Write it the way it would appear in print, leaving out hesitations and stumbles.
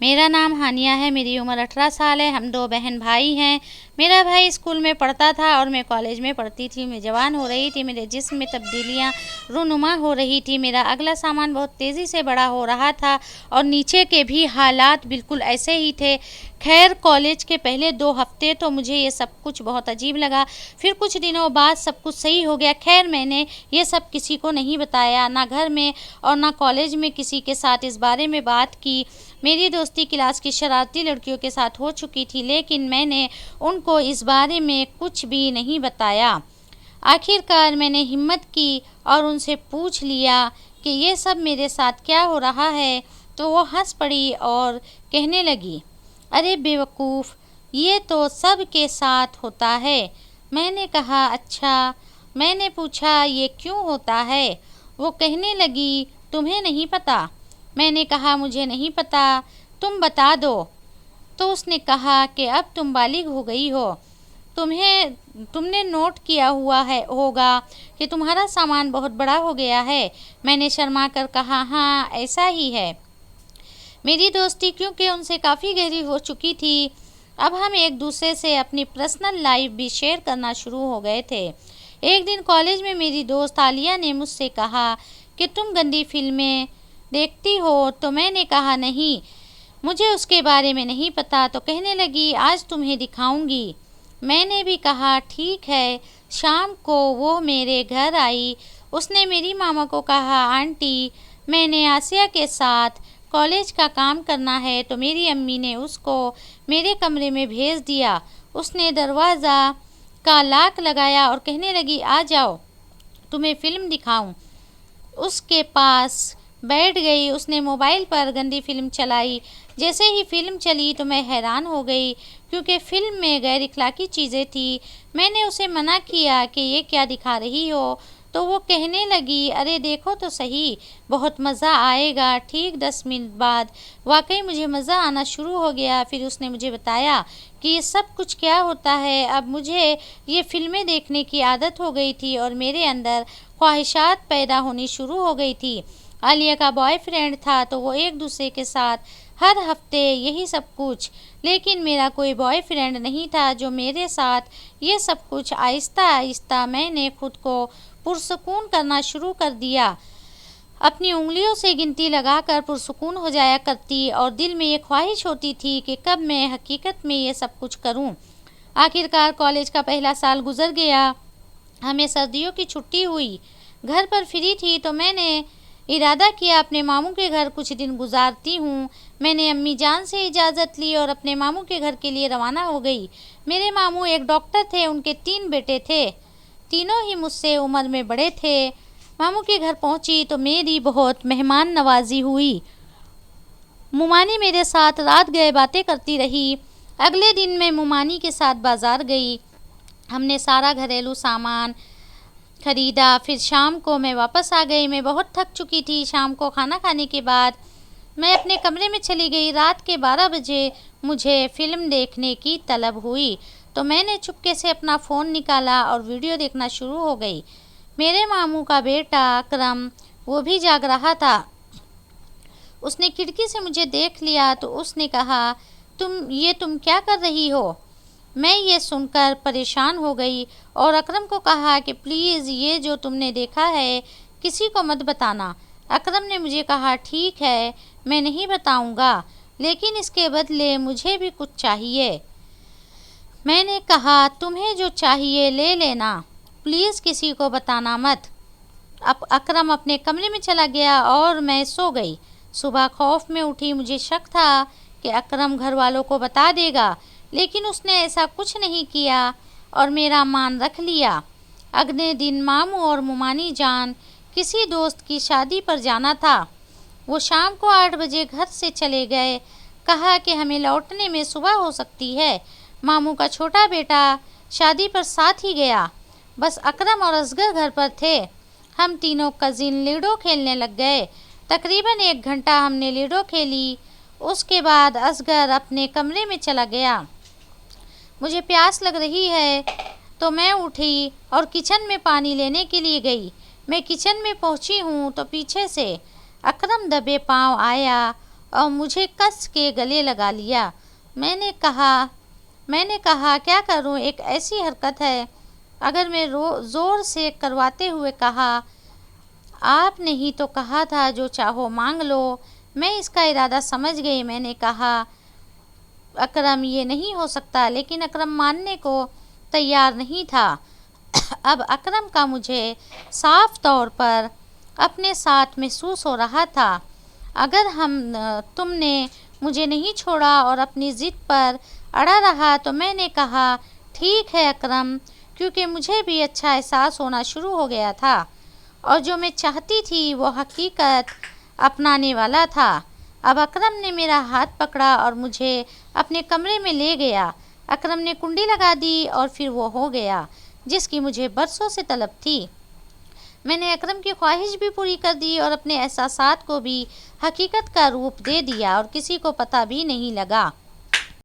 میرا نام ہانیہ ہے، میری عمر 18 سال ہے، ہم 2 بہن بھائی ہیں۔ میرا بھائی اسکول میں پڑھتا تھا اور میں کالج میں پڑھتی تھی۔ میں جوان ہو رہی تھی، میرے جسم میں تبدیلیاں رونما ہو رہی تھی، میرا اگلا سامان بہت تیزی سے بڑا ہو رہا تھا اور نیچے کے بھی حالات بالکل ایسے ہی تھے۔ خیر کالج کے پہلے 2 ہفتے تو مجھے یہ سب کچھ بہت عجیب لگا، پھر کچھ دنوں بعد سب کچھ صحیح ہو گیا۔ خیر میں نے یہ سب کسی کو نہیں بتایا، نہ گھر میں اور نہ کالج میں کسی کے ساتھ اس بارے میں بات کی۔ میری دوستی کلاس کی شرارتی لڑکیوں کے ساتھ ہو چکی تھی، لیکن میں نے ان کو اس بارے میں کچھ بھی نہیں بتایا۔ آخر کار میں نے ہمت کی اور ان سے پوچھ لیا کہ یہ سب میرے ساتھ کیا ہو رہا ہے، تو وہ ہنس پڑی اور کہنے لگی، ارے بے وقوف، یہ تو سب کے ساتھ ہوتا ہے۔ میں نے کہا اچھا۔ میں نے پوچھا یہ کیوں ہوتا ہے؟ وہ کہنے لگی تمہیں نہیں پتہ؟ میں نے کہا مجھے نہیں پتہ، تم بتا دو۔ تو اس نے کہا کہ اب تم بالغ ہو گئی ہو، تم نے نوٹ کیا ہوگا کہ تمہارا سامان بہت بڑا ہو گیا ہے۔ میں نے شرما کر کہا ہاں ایسا ہی ہے۔ میری دوستی کیونکہ ان سے کافی گہری ہو چکی تھی، اب ہم ایک دوسرے سے اپنی پرسنل لائف بھی شیئر کرنا شروع ہو گئے تھے۔ ایک دن کالج میں میری دوست عالیہ نے مجھ سے کہا کہ تم گندی فلمیں دیکھتی ہو، تو میں نے کہا نہیں، مجھے اس کے بارے میں نہیں پتہ۔ تو کہنے لگی آج تمہیں دکھاؤں گی۔ میں نے بھی کہا ٹھیک ہے۔ شام کو وہ میرے گھر آئی۔ اس نے میری ماما کو کہا آنٹی میں نے آسیہ کے ساتھ کالج کا کام کرنا ہے، تو میری امی نے اس کو میرے کمرے میں بھیج دیا۔ اس نے دروازہ کا لاک لگایا اور کہنے لگی آ جاؤ تمہیں فلم دکھاؤں۔ اس کے پاس بیٹھ گئی، اس نے موبائل پر گندی فلم چلائی۔ جیسے ہی فلم چلی تو میں حیران ہو گئی، کیونکہ فلم میں غیر اخلاقی چیزیں تھیں۔ میں نے اسے منع کیا کہ یہ کیا دکھا رہی ہو، تو وہ کہنے لگی ارے دیکھو تو صحیح، بہت مزہ آئے گا۔ ٹھیک 10 منٹ بعد واقعی مجھے مزہ آنا شروع ہو گیا۔ پھر اس نے مجھے بتایا کہ یہ سب کچھ کیا ہوتا ہے۔ اب مجھے یہ فلمیں دیکھنے کی عادت ہو گئی تھی اور میرے اندر خواہشات پیدا ہونی شروع ہو گئی تھی۔ عالیہ کا بوائے فرینڈ تھا، تو وہ ایک دوسرے کے ساتھ ہر ہفتے یہی سب کچھ، لیکن میرا کوئی بوائے فرینڈ نہیں تھا جو میرے ساتھ یہ سب کچھ۔ آہستہ آہستہ میں نے خود کو پرسکون کرنا شروع کر دیا، اپنی انگلیوں سے گنتی لگا کر پرسکون ہو جایا کرتی اور دل میں یہ خواہش ہوتی تھی کہ کب میں حقیقت میں یہ سب کچھ کروں۔ آخر کار کالج کا پہلا سال گزر گیا، ہمیں سردیوں کی چھٹی ہوئی۔ گھر پر فری تھی تو میں نے ارادہ کیا اپنے ماموں کے گھر کچھ دن گزارتی ہوں۔ میں نے امی جان سے اجازت لی اور اپنے ماموں کے گھر کے لیے روانہ ہو گئی۔ میرے ماموں ایک ڈاکٹر تھے، ان کے 3 بیٹے تھے، تینوں ہی مجھ سے عمر میں بڑے تھے۔ ماموں کے گھر پہنچی تو میری بہت مہمان نوازی ہوئی۔ مومانی میرے ساتھ رات گئے باتیں کرتی رہی۔ اگلے دن میں مومانی کے ساتھ بازار گئی، ہم نے سارا گھریلو سامان خریدا۔ پھر شام کو میں واپس آ گئی، میں بہت تھک چکی تھی۔ شام کو کھانا کھانے کے بعد میں اپنے کمرے میں چلی گئی۔ رات کے 12 بجے مجھے فلم دیکھنے کی طلب ہوئی، تو میں نے چپکے سے اپنا فون نکالا اور ویڈیو دیکھنا شروع ہو گئی۔ میرے ماموں کا بیٹا اکرم وہ بھی جاگ رہا تھا۔ اس نے کھڑکی سے مجھے دیکھ لیا تو اس نے کہا تم کیا کر رہی ہو؟ میں یہ سن کر پریشان ہو گئی اور اکرم کو کہا کہ پلیز یہ جو تم نے دیکھا ہے کسی کو مت بتانا۔ اکرم نے مجھے کہا ٹھیک ہے میں نہیں بتاؤں گا، لیکن اس کے بدلے مجھے بھی کچھ چاہیے۔ میں نے کہا تمہیں جو چاہیے لے لینا، پلیز کسی کو بتانا مت۔ اب اکرم اپنے کمرے میں چلا گیا اور میں سو گئی۔ صبح خوف میں اٹھی، مجھے شک تھا کہ اکرم گھر والوں کو بتا دے گا، لیکن اس نے ایسا کچھ نہیں کیا اور میرا مان رکھ لیا۔ اگلے دن ماموں اور مومانی جان کسی دوست کی شادی پر جانا تھا، وہ شام کو 8 بجے گھر سے چلے گئے، کہا کہ ہمیں لوٹنے میں صبح ہو سکتی ہے۔ ماموں کا چھوٹا بیٹا شادی پر ساتھ ہی گیا، بس اکرم اور اصغر گھر پر تھے۔ ہم تینوں کزن لوڈو کھیلنے لگ گئے۔ تقریباً 1 گھنٹہ ہم نے لوڈو کھیلی، اس کے بعد اصغر اپنے کمرے میں چلا گیا۔ مجھے پیاس لگ رہی ہے تو میں اٹھی اور کچن میں پانی لینے کے لیے گئی۔ میں کچن میں پہنچی ہوں تو پیچھے سے اکرم دبے پاؤں آیا اور مجھے کس کے گلے لگا لیا۔ میں نے کہا کیا کروں، ایک ایسی حرکت ہے۔ اگر میں زور سے کرواتے ہوئے کہا، آپ نے ہی تو کہا تھا جو چاہو مانگ لو۔ میں اس کا ارادہ سمجھ گئی۔ میں نے کہا، اکرم یہ نہیں ہو سکتا، لیکن اکرم ماننے کو تیار نہیں تھا۔ اب اکرم کا مجھے صاف طور پر اپنے ساتھ محسوس ہو رہا تھا۔ اگر تم نے مجھے نہیں چھوڑا اور اپنی ضد پر اڑا رہا تو میں نے کہا، ٹھیک ہے اکرم، کیونکہ مجھے بھی اچھا احساس ہونا شروع ہو گیا تھا اور جو میں چاہتی تھی وہ حقیقت اپنانے والا تھا۔ اب اکرم نے میرا ہاتھ پکڑا اور مجھے اپنے کمرے میں لے گیا۔ اکرم نے کنڈی لگا دی اور پھر وہ ہو گیا جس کی مجھے برسوں سے طلب تھی۔ میں نے اکرم کی خواہش بھی پوری کر دی اور اپنے احساسات کو بھی حقیقت کا روپ دے دیا اور کسی کو پتہ بھی نہیں لگا۔